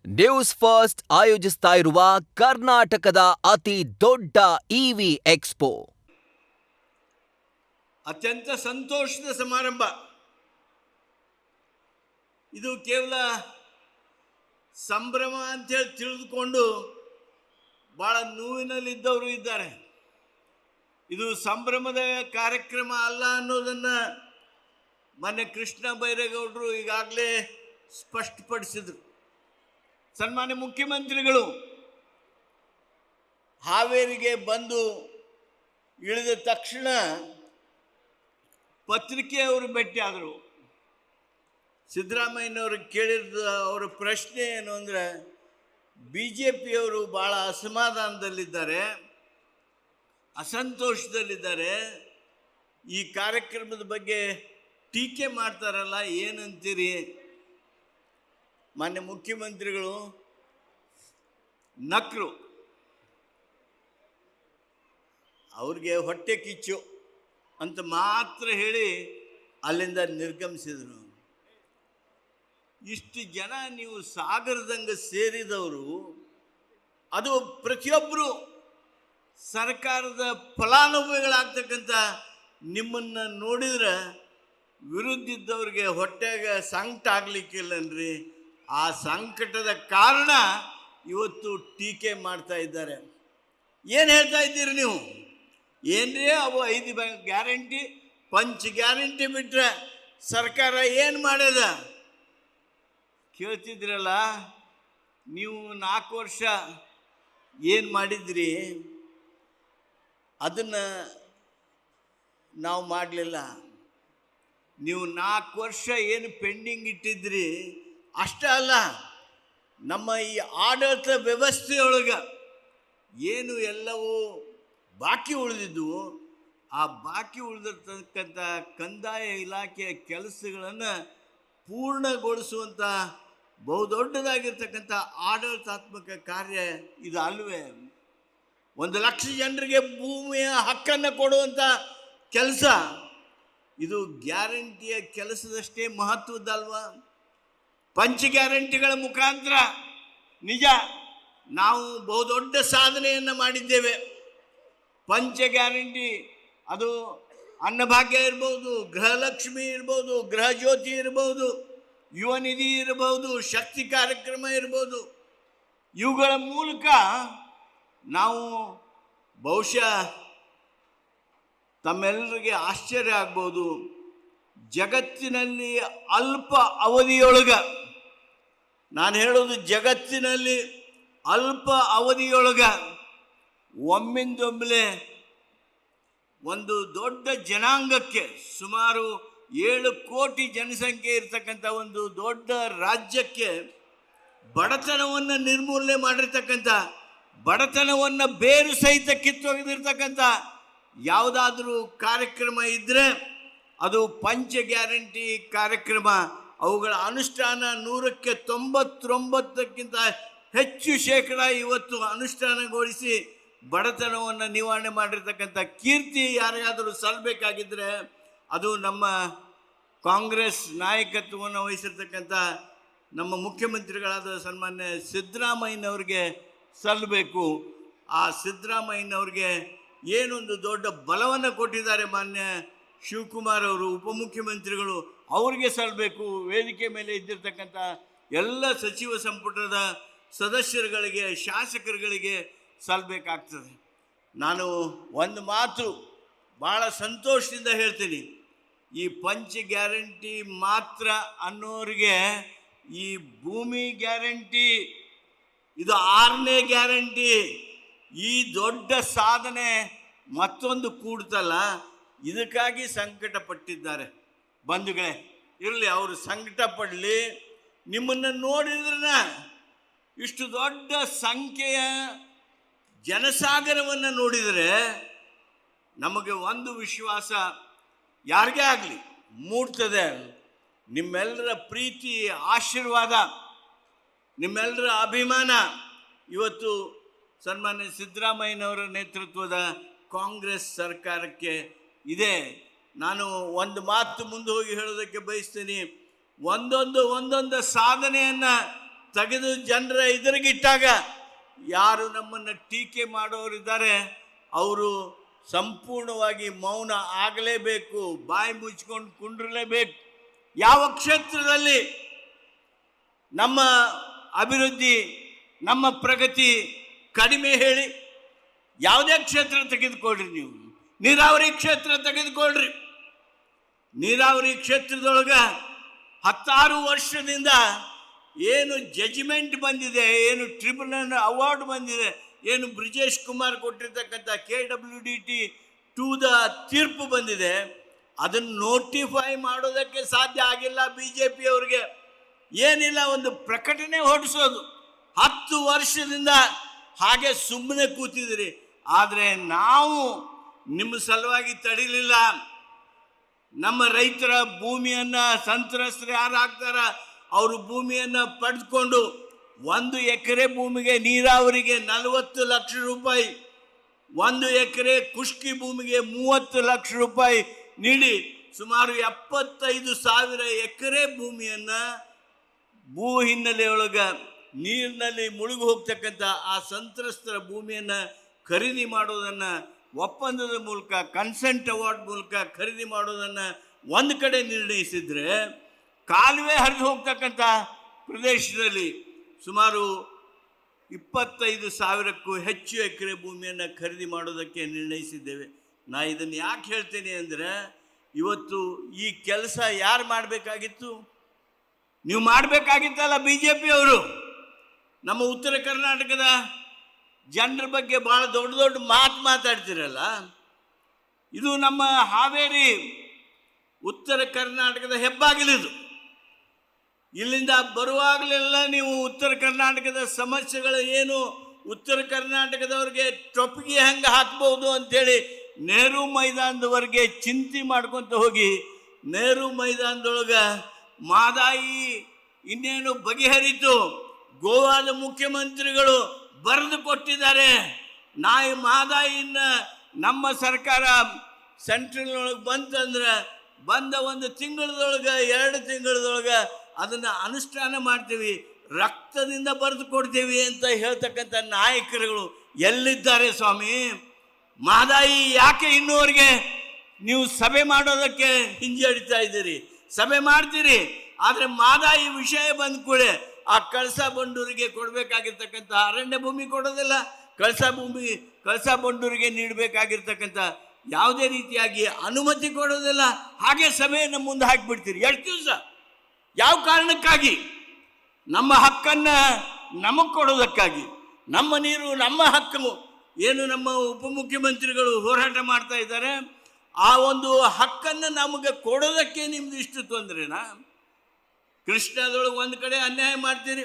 News first ಆಯೋಜಿಸ್ತಾ ಇರುವ ಕರ್ನಾಟಕದ ಅತಿ ದೊಡ್ಡ ಇವಿ ಎಕ್ಸ್ಪೋ ಅತ್ಯಂತ ಸಂತೋಷದ ಸಮಾರಂಭ. ಇದು ಕೇವಲ ಸಂಭ್ರಮ ಅಂತೇಳಿ ತಿಳಿದುಕೊಂಡು ಭಾಳ ನೋವಿನಲ್ಲಿದ್ದವರು ಇದ್ದಾರೆ. ಇದು ಸಂಭ್ರಮದ ಕಾರ್ಯಕ್ರಮ ಅಲ್ಲ ಅನ್ನೋದನ್ನು ಮೊನ್ನೆ ಕೃಷ್ಣ ಬೈರೇಗೌಡರು ಈಗಾಗಲೇ ಸ್ಪಷ್ಟಪಡಿಸಿದರು. ಸನ್ಮಾನ್ಯ ಮುಖ್ಯಮಂತ್ರಿಗಳು ಹಾವೇರಿಗೆ ಬಂದು ಇಳಿದ ತಕ್ಷಣ ಪತ್ರಿಕೆಯವರು ಭೇಟಿಯಾದರು. ಸಿದ್ದರಾಮಯ್ಯನವ್ರಿಗೆ ಕೇಳಿದ ಅವರ ಪ್ರಶ್ನೆ ಏನು ಅಂದರೆ, ಬಿ ಜೆ ಪಿಯವರು ಭಾಳ ಅಸಮಾಧಾನದಲ್ಲಿದ್ದಾರೆ, ಅಸಂತೋಷದಲ್ಲಿದ್ದಾರೆ, ಈ ಕಾರ್ಯಕ್ರಮದ ಬಗ್ಗೆ ಟೀಕೆ ಮಾಡ್ತಾರಲ್ಲ, ಏನಂತೀರಿ? ಮಾನ್ಯ ಮುಖ್ಯಮಂತ್ರಿಗಳು ನಕ್ರು. ಅವ್ರಿಗೆ ಹೊಟ್ಟೆ ಕಿಚ್ಚು ಅಂತ ಮಾತ್ರ ಹೇಳಿ ಅಲ್ಲಿಂದ ನಿರ್ಗಮಿಸಿದರು. ಇಷ್ಟು ಜನ ನೀವು ಸಾಗರದಂಗೆ ಸೇರಿದವರು, ಅದು ಪ್ರತಿಯೊಬ್ಬರು ಸರ್ಕಾರದ ಫಲಾನುಭವಿಗಳಾಗ್ತಕ್ಕಂಥ ನಿಮ್ಮನ್ನು ನೋಡಿದ್ರೆ ವಿರುದ್ಧಿದ್ದವ್ರಿಗೆ ಹೊಟ್ಟೆಗೆ ಸಂಕಟ ಆಗಲಿಕ್ಕಿಲ್ಲನ್ರಿ. ಆ ಸಂಕಟದ ಕಾರಣ ಇವತ್ತು ಟೀಕೆ ಮಾಡ್ತಾ ಇದ್ದಾರೆ. ಏನು ಹೇಳ್ತಾ ಇದ್ದೀರಿ ನೀವು? ಏನ್ರಿ ಅವು 5 ಗ್ಯಾರಂಟಿ, ಪಂಚ್ ಗ್ಯಾರಂಟಿ ಬಿಟ್ಟರೆ ಸರ್ಕಾರ ಏನು ಮಾಡ್ಯದ ಕೇಳ್ತಿದ್ರಲ್ಲ. ನೀವು 4 ವರ್ಷ ಏನು ಮಾಡಿದ್ರಿ ಅದನ್ನು ನಾವು ಮಾಡಲಿಲ್ಲ. ನೀವು 4 ವರ್ಷ ಏನು ಪೆಂಡಿಂಗ್ ಇಟ್ಟಿದ್ರಿ ಅಷ್ಟೇ ಅಲ್ಲ, ನಮ್ಮ ಈ ಆಡಳಿತ ವ್ಯವಸ್ಥೆಯೊಳಗೆ ಏನು ಎಲ್ಲವೂ ಬಾಕಿ ಉಳಿದಿದ್ದವು, ಆ ಬಾಕಿ ಉಳಿದಿರ್ತಕ್ಕಂಥ ಕಂದಾಯ ಇಲಾಖೆಯ ಕೆಲಸಗಳನ್ನು ಪೂರ್ಣಗೊಳಿಸುವಂಥ ಬಹುದೊಡ್ಡದಾಗಿರ್ತಕ್ಕಂಥ ಆಡಳಿತಾತ್ಮಕ ಕಾರ್ಯ ಇದು ಅಲ್ವೇ? 1 ಲಕ್ಷ ಜನರಿಗೆ ಭೂಮಿಯ ಹಕ್ಕನ್ನು ಕೊಡುವಂಥ ಕೆಲಸ ಇದು ಗ್ಯಾರಂಟಿಯ ಕೆಲಸದಷ್ಟೇ ಮಹತ್ವದ್ದಲ್ವಾ? ಪಂಚ ಗ್ಯಾರಂಟಿಗಳ ಮುಖಾಂತರ ನಿಜ ನಾವು ಬಹುದೊಡ್ಡ ಸಾಧನೆಯನ್ನು ಮಾಡಿದ್ದೇವೆ. ಪಂಚ ಗ್ಯಾರಂಟಿ ಅದು ಅನ್ನಭಾಗ್ಯ ಇರ್ಬೋದು, ಗೃಹಲಕ್ಷ್ಮಿ ಇರ್ಬೋದು, ಗೃಹ ಜ್ಯೋತಿ ಇರ್ಬೋದು, ಯುವ ನಿಧಿ ಇರ್ಬೋದು, ಶಕ್ತಿ ಕಾರ್ಯಕ್ರಮ ಇರ್ಬೋದು. ಇವುಗಳ ಮೂಲಕ ನಾವು ಬಹುಶಃ ತಮ್ಮೆಲ್ಲರಿಗೆ ಆಶ್ಚರ್ಯ ಆಗ್ಬೋದು, ಜಗತ್ತಿನಲ್ಲಿ ಅಲ್ಪ ಅವಧಿಯೊಳಗೆ, ನಾನು ಹೇಳೋದು ಜಗತ್ತಿನಲ್ಲಿ ಅಲ್ಪ ಅವಧಿಯೊಳಗೆ ಒಮ್ಮಿಂದೊಮ್ಮೆಲೆ ಒಂದು ದೊಡ್ಡ ಜನಾಂಗಕ್ಕೆ, ಸುಮಾರು 7 ಕೋಟಿ ಜನಸಂಖ್ಯೆ ಇರ್ತಕ್ಕಂಥ ಒಂದು ದೊಡ್ಡ ರಾಜ್ಯಕ್ಕೆ ಬಡತನವನ್ನು ನಿರ್ಮೂಲನೆ ಮಾಡಿರ್ತಕ್ಕಂಥ, ಬಡತನವನ್ನು ಬೇರು ಸಹಿತ ಕಿತ್ತೊಗೆದಿರ್ತಕ್ಕಂಥ ಯಾವುದಾದ್ರೂ ಕಾರ್ಯಕ್ರಮ ಇದ್ದರೆ ಅದು ಪಂಚ ಗ್ಯಾರಂಟಿ ಕಾರ್ಯಕ್ರಮ. ಅವುಗಳ ಅನುಷ್ಠಾನ 100ಕ್ಕೆ 99ಕ್ಕಿಂತ ಹೆಚ್ಚು ಶೇಕಡ ಇವತ್ತು ಅನುಷ್ಠಾನಗೊಳಿಸಿ ಬಡತನವನ್ನು ನಿವಾರಣೆ ಮಾಡಿರ್ತಕ್ಕಂಥ ಕೀರ್ತಿ ಯಾರಿಗಾದರೂ ಸಲ್ಲಬೇಕಾಗಿದ್ದರೆ ಅದು ನಮ್ಮ ಕಾಂಗ್ರೆಸ್ ನಾಯಕತ್ವವನ್ನು ವಹಿಸಿರ್ತಕ್ಕಂಥ ನಮ್ಮ ಮುಖ್ಯಮಂತ್ರಿಗಳಾದ ಸನ್ಮಾನ್ಯ ಸಿದ್ದರಾಮಯ್ಯನವ್ರಿಗೆ ಸಲ್ಲಬೇಕು. ಆ ಸಿದ್ದರಾಮಯ್ಯನವ್ರಿಗೆ ಏನೊಂದು ದೊಡ್ಡ ಬಲವನ್ನು ಕೊಟ್ಟಿದ್ದಾರೆ ಮಾನ್ಯ ಶಿವಕುಮಾರ್ ಅವರು, ಉಪಮುಖ್ಯಮಂತ್ರಿಗಳು, ಅವ್ರಿಗೆ ಸಲ್ಲಬೇಕು. ವೇದಿಕೆ ಮೇಲೆ ಇದ್ದಿರ್ತಕ್ಕಂಥ ಎಲ್ಲ ಸಚಿವ ಸಂಪುಟದ ಸದಸ್ಯರುಗಳಿಗೆ, ಶಾಸಕರುಗಳಿಗೆ ಸಲ್ಲಬೇಕಾಗ್ತದೆ. ನಾನು ಒಂದು ಮಾತು ಭಾಳ ಸಂತೋಷದಿಂದ ಹೇಳ್ತೀನಿ, ಈ ಪಂಚ ಗ್ಯಾರಂಟಿ ಮಾತ್ರ ಅನ್ನೋರಿಗೆ ಈ ಭೂಮಿ ಗ್ಯಾರಂಟಿ, ಇದು 6ನೇ ಗ್ಯಾರಂಟಿ, ಈ ದೊಡ್ಡ ಸಾಧನೆ ಮತ್ತೊಂದು ಕೂಡ್ತಲ್ಲ, ಇದಕ್ಕಾಗಿ ಸಂಕಟ ಪಟ್ಟಿದ್ದಾರೆ. ಬಂಧುಗಳೇ, ಇರಲಿ, ಅವರು ಸಂಕಟ ಪಡಲಿ. ನಿಮ್ಮನ್ನು ನೋಡಿದ್ರೆ ಇಷ್ಟು ದೊಡ್ಡ ಸಂಖ್ಯೆಯ ಜನಸಾಗರವನ್ನು ನೋಡಿದರೆ ನಮಗೆ ಒಂದು ವಿಶ್ವಾಸ ಯಾರಿಗೇ ಆಗಲಿ ಮೂಡ್ತದೆ. ನಿಮ್ಮೆಲ್ಲರ ಪ್ರೀತಿ, ಆಶೀರ್ವಾದ, ನಿಮ್ಮೆಲ್ಲರ ಅಭಿಮಾನ ಇವತ್ತು ಸನ್ಮಾನ್ಯ ಸಿದ್ದರಾಮಯ್ಯನವರ ನೇತೃತ್ವದ ಕಾಂಗ್ರೆಸ್ ಸರ್ಕಾರಕ್ಕೆ ಇದೆ. ನಾನು ಒಂದು ಮಾತು ಮುಂದೆ ಹೋಗಿ ಹೇಳೋದಕ್ಕೆ ಬಯಸ್ತೀನಿ. ಒಂದೊಂದು ಸಾಧನೆಯನ್ನು ತೆಗೆದು ಜನರ ಎದುರಿಗಿಟ್ಟಾಗ ಯಾರು ನಮ್ಮನ್ನು ಟೀಕೆ ಮಾಡೋರಿದ್ದಾರೆ ಅವರು ಸಂಪೂರ್ಣವಾಗಿ ಮೌನ ಆಗಲೇಬೇಕು, ಬಾಯಿ ಮುಚ್ಕೊಂಡು ಕುಂಡ್ರಲೇಬೇಕು. ಯಾವ ಕ್ಷೇತ್ರದಲ್ಲಿ ನಮ್ಮ ಅಭಿವೃದ್ಧಿ, ನಮ್ಮ ಪ್ರಗತಿ ಕಡಿಮೆ ಹೇಳಿ? ಯಾವುದೇ ಕ್ಷೇತ್ರ ತೆಗೆದುಕೊಳ್ಳ್ರಿ, ನೀವು ನೀರಾವರಿ ಕ್ಷೇತ್ರ ತೆಗೆದುಕೊಳ್ಳ್ರಿ. ನೀರಾವರಿ ಕ್ಷೇತ್ರದೊಳಗೆ 16 ವರ್ಷದಿಂದ ಏನು ಜಜ್ಮೆಂಟ್ ಬಂದಿದೆ, ಏನು ಟ್ರಿಬ್ಯುನಲ್ ಅವಾರ್ಡ್ ಬಂದಿದೆ, ಏನು ಬ್ರಿಜೇಶ್ ಕುಮಾರ್ ಕೊಟ್ಟಿರ್ತಕ್ಕಂಥ KWDT 2 ತೀರ್ಪು ಬಂದಿದೆ, ಅದನ್ನು ನೋಟಿಫೈ ಮಾಡೋದಕ್ಕೆ ಸಾಧ್ಯ ಆಗಿಲ್ಲ BJP ಅವ್ರಿಗೆ. ಏನಿಲ್ಲ, ಒಂದು ಪ್ರಕಟಣೆ ಹೊರಡಿಸೋದು. 10 ವರ್ಷದಿಂದ ಹಾಗೆ ಸುಮ್ಮನೆ ಕೂತಿದ್ದೀರಿ. ಆದರೆ ನಾವು ನಿಮ್ಮ ಸಲುವಾಗಿ ತಡಿಲಿಲ್ಲ. ನಮ್ಮ ರೈತರ ಭೂಮಿಯನ್ನು ಸಂತ್ರಸ್ತರು ಯಾರು ಆಗ್ತಾರ ಅವರು ಭೂಮಿಯನ್ನು ಪಡೆದುಕೊಂಡು 1 ಎಕರೆ ಭೂಮಿಗೆ ನೀರಾವರಿಗೆ 40 ಲಕ್ಷ ರೂಪಾಯಿ, 1 ಎಕರೆ ಖುಷ್ಕಿ ಭೂಮಿಗೆ 30 ಲಕ್ಷ ರೂಪಾಯಿ ನೀಡಿ ಸುಮಾರು 75,000 ಎಕರೆ ಭೂಮಿಯನ್ನು ಭೂ ಹಿನ್ನೆಲೆಯೊಳಗೆ ನೀರಿನಲ್ಲಿ ಮುಳುಗಿ ಹೋಗ್ತಕ್ಕಂಥ ಆ ಸಂತ್ರಸ್ತರ ಭೂಮಿಯನ್ನು ಖರೀದಿ ಮಾಡೋದನ್ನು ಒಪ್ಪಂದದ ಮೂಲಕ, ಕನ್ಸೆಂಟ್ ಅವಾರ್ಡ್ ಮೂಲಕ ಖರೀದಿ ಮಾಡೋದನ್ನು ಒಂದು ಕಡೆ ನಿರ್ಣಯಿಸಿದರೆ, ಕಾಲುವೆ ಹರಿದು ಹೋಗ್ತಕ್ಕಂಥ ಪ್ರದೇಶದಲ್ಲಿ ಸುಮಾರು 25,000ಕ್ಕೂ ಹೆಚ್ಚು ಎಕರೆ ಭೂಮಿಯನ್ನು ಖರೀದಿ ಮಾಡೋದಕ್ಕೆ ನಿರ್ಣಯಿಸಿದ್ದೇವೆ. ನಾ ಇದನ್ನು ಯಾಕೆ ಹೇಳ್ತೇನೆ ಅಂದರೆ, ಇವತ್ತು ಈ ಕೆಲಸ ಯಾರು ಮಾಡಬೇಕಾಗಿತ್ತು? ನೀವು ಮಾಡಬೇಕಾಗಿತ್ತಲ್ಲ BJP ಅವರು. ನಮ್ಮ ಉತ್ತರ ಕರ್ನಾಟಕದ ಜನರ ಬಗ್ಗೆ ಭಾಳ ದೊಡ್ಡ ದೊಡ್ಡ ಮಾತಾಡ್ತಿರಲ್ಲ. ಇದು ನಮ್ಮ ಹಾವೇರಿ ಉತ್ತರ ಕರ್ನಾಟಕದ ಹೆಬ್ಬಾಗಿಲಿದು. ಇಲ್ಲಿಂದ ಬರುವಾಗಲೆಲ್ಲ ನೀವು ಉತ್ತರ ಕರ್ನಾಟಕದ ಸಮಸ್ಯೆಗಳು ಏನು, ಉತ್ತರ ಕರ್ನಾಟಕದವ್ರಿಗೆ ಟೊಪ್ಪಿಗೆ ಹೆಂಗೆ ಹಾಕ್ಬೋದು ಅಂಥೇಳಿ ನೆಹರು ಮೈದಾನದವರೆಗೆ ಚಿಂತೆ ಮಾಡ್ಕೊತ ಹೋಗಿ, ನೆಹರು ಮೈದಾನದೊಳಗೆ ಮಾದಾಯಿ ಇನ್ನೇನು ಬಗೆಹರಿತು, ಗೋವಾದ ಮುಖ್ಯಮಂತ್ರಿಗಳು ಬರೆದು ಕೊಟ್ಟಿದ್ದಾರೆ. ಮಾದಾಯಿನ ನಮ್ಮ ಸರ್ಕಾರ ಸೆಂಟ್ರಲ್ನೊಳಗೆ ಬಂತಂದ್ರೆ ಬಂದ 1 ತಿಂಗಳದೊಳಗೆ 2 ತಿಂಗಳದೊಳಗೆ ಅದನ್ನು ಅನುಷ್ಠಾನ ಮಾಡ್ತೀವಿ, ರಕ್ತದಿಂದ ಬರೆದು ಕೊಡ್ತೀವಿ ಅಂತ ಹೇಳ್ತಕ್ಕಂಥ ನಾಯಕರುಗಳು ಎಲ್ಲಿದ್ದಾರೆ ಸ್ವಾಮಿ? ಮಾದಾಯಿ ಯಾಕೆ ಇನ್ನೂವರೆಗೆ ನೀವು ಸಭೆ ಮಾಡೋದಕ್ಕೆ ಹಿಂಜರಿತಾ ಇದ್ದೀರಿ? ಸಭೆ ಮಾಡ್ತೀರಿ, ಆದರೆ ಮಾದಾಯಿ ವಿಷಯ ಬಂದ ಕೂಡಲೇ ಆ ಕಳಸಾ ಬಂಡೂರಿಗೆ ಕೊಡಬೇಕಾಗಿರ್ತಕ್ಕಂಥ ಅರಣ್ಯ ಭೂಮಿ ಕೊಡೋದಿಲ್ಲ, ಕಳಸಾ ಬಂಡೂರಿಗೆ ನೀಡಬೇಕಾಗಿರ್ತಕ್ಕಂಥ ಯಾವುದೇ ರೀತಿಯಾಗಿ ಅನುಮತಿ ಕೊಡೋದಿಲ್ಲ. ಹಾಗೆ ಸಭೆಯನ್ನು ಮುಂದೆ ಹಾಕಿಬಿಡ್ತೀರಿ. ಎಷ್ಟು ದಿವಸ? ಯಾವ ಕಾರಣಕ್ಕಾಗಿ? ನಮ್ಮ ಹಕ್ಕನ್ನು ನಮಗೆ ಕೊಡೋದಕ್ಕಾಗಿ. ನಮ್ಮ ನೀರು ನಮ್ಮ ಹಕ್ಕು ಏನು ನಮ್ಮ ಉಪಮುಖ್ಯಮಂತ್ರಿಗಳು ಹೋರಾಟ ಮಾಡ್ತಾ ಇದ್ದಾರೆ, ಆ ಒಂದು ಹಕ್ಕನ್ನು ನಮಗೆ ಕೊಡೋದಕ್ಕೆ ನಿಮ್ದು ಇಷ್ಟು ತೊಂದರೆನಾ? ಕೃಷ್ಣದೊಳಗೆ ಒಂದು ಕಡೆ ಅನ್ಯಾಯ ಮಾಡ್ತೀರಿ,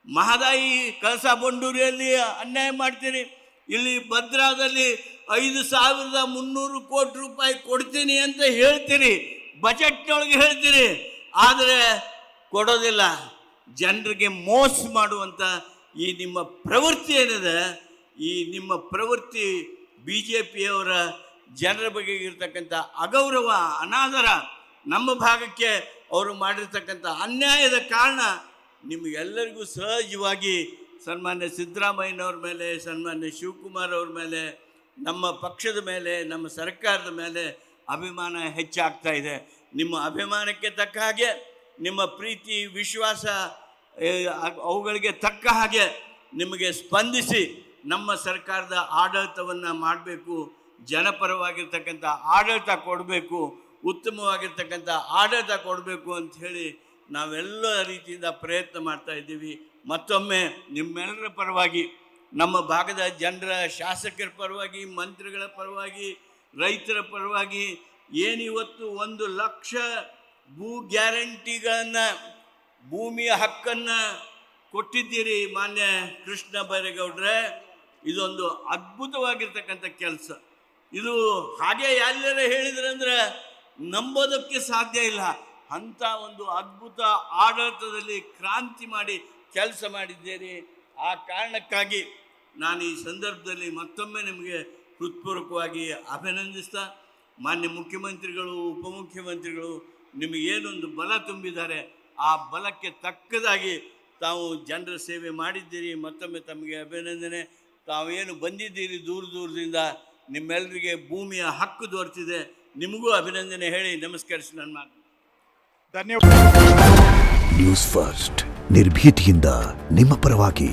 ಮಹದಾಯಿ ಕಳಸಾ ಬಂಡೂರಿಯಲ್ಲಿ ಅನ್ಯಾಯ ಮಾಡ್ತೀರಿ, ಇಲ್ಲಿ ಭದ್ರಾದಲ್ಲಿ 5,300 ಕೋಟಿ ರೂಪಾಯಿ ಕೊಡ್ತೀನಿ ಅಂತ ಹೇಳ್ತೀರಿ, ಬಜೆಟ್ನೊಳಗೆ ಹೇಳ್ತೀರಿ, ಆದರೆ ಕೊಡೋದಿಲ್ಲ. ಜನರಿಗೆ ಮೋಸ ಮಾಡುವಂಥ ಈ ನಿಮ್ಮ ಪ್ರವೃತ್ತಿ ಏನಿದೆ, ಈ ನಿಮ್ಮ ಪ್ರವೃತ್ತಿ BJPಯವರ ಜನರ ಬಗ್ಗೆ ಇರತಕ್ಕಂಥ ಅಗೌರವ, ಅನಾದರ, ನಮ್ಮ ಭಾಗಕ್ಕೆ ಅವರು ಮಾಡಿರ್ತಕ್ಕಂಥ ಅನ್ಯಾಯದ ಕಾರಣ ನಿಮಗೆಲ್ಲರಿಗೂ ಸಹಜವಾಗಿ ಸನ್ಮಾನ್ಯ ಸಿದ್ದರಾಮಯ್ಯನವ್ರ ಮೇಲೆ, ಸನ್ಮಾನ್ಯ ಶಿವಕುಮಾರ್ ಅವ್ರ ಮೇಲೆ, ನಮ್ಮ ಪಕ್ಷದ ಮೇಲೆ, ನಮ್ಮ ಸರ್ಕಾರದ ಮೇಲೆ ಅಭಿಮಾನ ಹೆಚ್ಚಾಗ್ತಾ ಇದೆ. ನಿಮ್ಮ ಅಭಿಮಾನಕ್ಕೆ ತಕ್ಕ ಹಾಗೆ, ನಿಮ್ಮ ಪ್ರೀತಿ ವಿಶ್ವಾಸ ಅವುಗಳಿಗೆ ತಕ್ಕ ಹಾಗೆ ನಿಮಗೆ ಸ್ಪಂದಿಸಿ ನಮ್ಮ ಸರ್ಕಾರದ ಆಡಳಿತವನ್ನು ಮಾಡಬೇಕು, ಜನಪರವಾಗಿರ್ತಕ್ಕಂಥ ಆಡಳಿತ ಕೊಡಬೇಕು, ಉತ್ತಮವಾಗಿರ್ತಕ್ಕಂಥ ಆಡಳಿತ ಕೊಡಬೇಕು ಅಂಥೇಳಿ ನಾವೆಲ್ಲ ರೀತಿಯಿಂದ ಪ್ರಯತ್ನ ಮಾಡ್ತಾ ಇದ್ದೀವಿ. ಮತ್ತೊಮ್ಮೆ ನಿಮ್ಮೆಲ್ಲರ ಪರವಾಗಿ, ನಮ್ಮ ಭಾಗದ ಜನರ, ಶಾಸಕರ ಪರವಾಗಿ, ಮಂತ್ರಿಗಳ ಪರವಾಗಿ, ರೈತರ ಪರವಾಗಿ, ಏನಿವತ್ತು 1 ಲಕ್ಷ ಭೂ ಗ್ಯಾರಂಟಿಗಳನ್ನು, ಭೂಮಿಯ ಹಕ್ಕನ್ನು ಕೊಟ್ಟಿದ್ದೀರಿ ಮಾನ್ಯ ಕೃಷ್ಣ ಬೈರೇಗೌಡ್ರೆ, ಇದೊಂದು ಅದ್ಭುತವಾಗಿರ್ತಕ್ಕಂಥ ಕೆಲಸ. ಇದು ಹಾಗೆ ಎಲ್ಲರೂ ಹೇಳಿದ್ರಂದ್ರೆ ನಂಬೋದಕ್ಕೆ ಸಾಧ್ಯ ಇಲ್ಲ. ಅಂಥ ಒಂದು ಅದ್ಭುತ ಆಡಳಿತದಲ್ಲಿ ಕ್ರಾಂತಿ ಮಾಡಿ ಕೆಲಸ ಮಾಡಿದ್ದೀರಿ. ಆ ಕಾರಣಕ್ಕಾಗಿ ನಾನು ಈ ಸಂದರ್ಭದಲ್ಲಿ ಮತ್ತೊಮ್ಮೆ ನಿಮಗೆ ಹೃತ್ಪೂರ್ವಕವಾಗಿ ಅಭಿನಂದಿಸ್ತಾ, ಮಾನ್ಯ ಮುಖ್ಯಮಂತ್ರಿಗಳು, ಉಪಮುಖ್ಯಮಂತ್ರಿಗಳು ನಿಮಗೇನೊಂದು ಬಲ ತುಂಬಿದ್ದಾರೆ, ಆ ಬಲಕ್ಕೆ ತಕ್ಕದಾಗಿ ತಾವು ಜನರ ಸೇವೆ ಮಾಡಿದ್ದೀರಿ. ಮತ್ತೊಮ್ಮೆ ತಮಗೆ ಅಭಿನಂದನೆ. ತಾವೇನು ಬಂದಿದ್ದೀರಿ ದೂರದಿಂದ, ನಿಮ್ಮೆಲ್ಲರಿಗೆ ಭೂಮಿಯ ಹಕ್ಕು ದೊರೆತಿದೆ. ನಿಮಗೂ ಅಭಿನಂದನೆ ಹೇಳಿ ನಮಸ್ಕರಿಸಿ ನನ್ನ ಮಾತು. ಧನ್ಯವಾದ. ನ್ಯೂಸ್ ಫಸ್ಟ್ ನಿರ್ಭೀತಿಯಿಂದ ನಿಮ್ಮ ಪರವಾಗಿ.